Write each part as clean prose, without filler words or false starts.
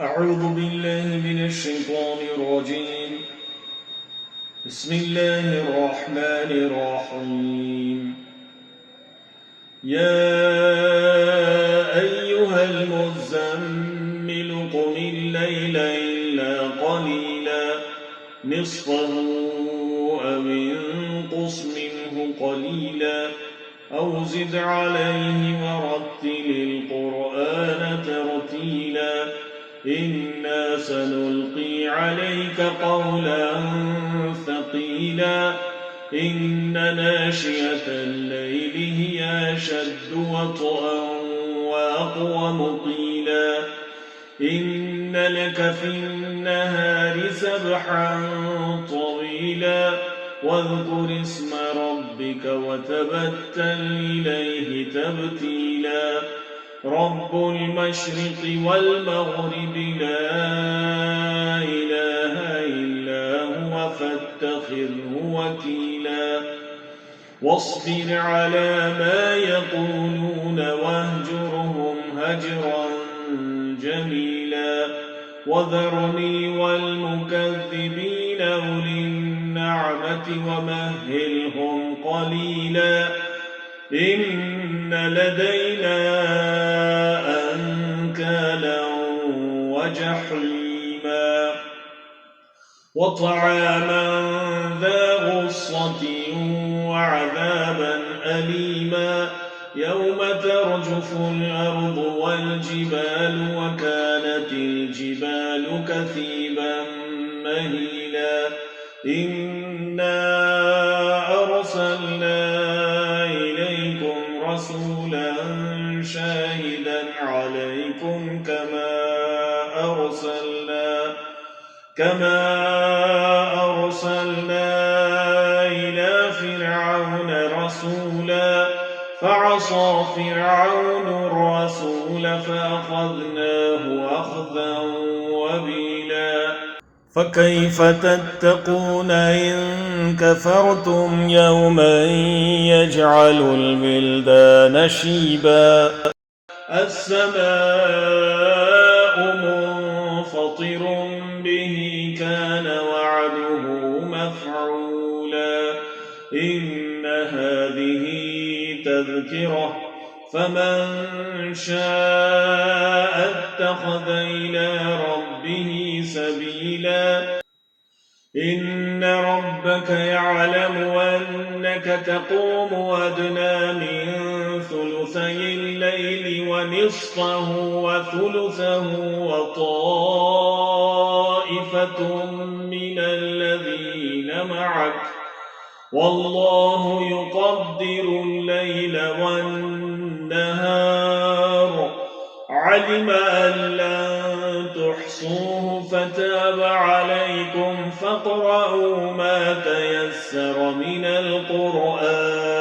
أعوذ بالله من الشيطان الرجيم. بسم الله الرحمن الرحيم. يا أيها المزمل قم الليل إلا قليلا نصفه أو انقص منه قليلا أو زد عليه ورتل القرآن ترتيلا إنا سنلقي عليك قولا ثقيلا إن ناشئة الليل هي أشد وطئا وأقوم قيلا إن لك في النهار سبحا طويلا واذكر اسم ربك وتبتل إليه تبتيلا رب المشرق والمغرب لا إله إلا هو فاتخذه وكيلا واصبر على ما يقولون واهجرهم هجرا جميلا وذرني والمكذبين أولي النعمة ومهلهم قليلا إن لدينا أنكالا وجحيما وطعاما ذا غصة وعذابا أليما يوم ترجف الأرض والجبال وكانت الجبال كثيبا مهيلا إنا أرسلنا رسولا شاهدا عليكم كما أرسلنا إلى فرعون رسولا فعصى فرعون الرسول فأخذناه أخذا وبيلا فكيف تتقون إن كفرتم يوما يجعل الولدان شيبا السماء منفطر به كان وعده مفعولا إن هذه تذكرة فمن شاء اتخذ إلى ربه سبيلا إن ربك يعلم أنك تقوم أدنى من ثلثي الليل ونصفه وثلثه وطائفة من الذين معك والله يقدر الليل والنهار علم أن لن تحصوه فتاب عليكم فاقرؤوا ما تيسر من القرآن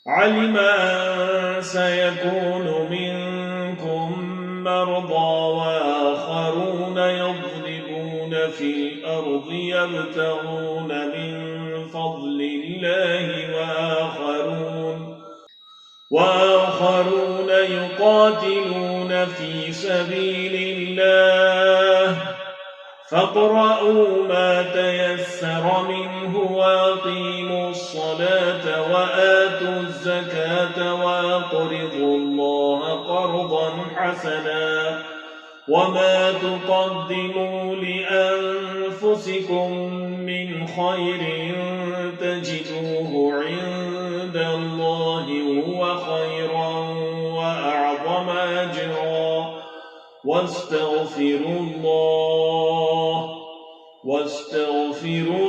علم أن سيكون منكم مرضى وآخرون يضربون في الأرض يبتغون من فضل الله وآخرون يقاتلون في سبيل الله فاقرؤوا ما تيسر منه وأقيموا الصلاة وآتوا الزكاة وأقرضوا الله قرضا حسنا وما تقدموا لأنفسكم من خير تجدوه عند الله هو خيرا وأعظم أجرا واستغفروا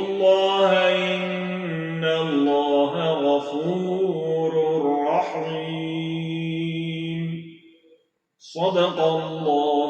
الله إن الله غفور رحيم صدق الله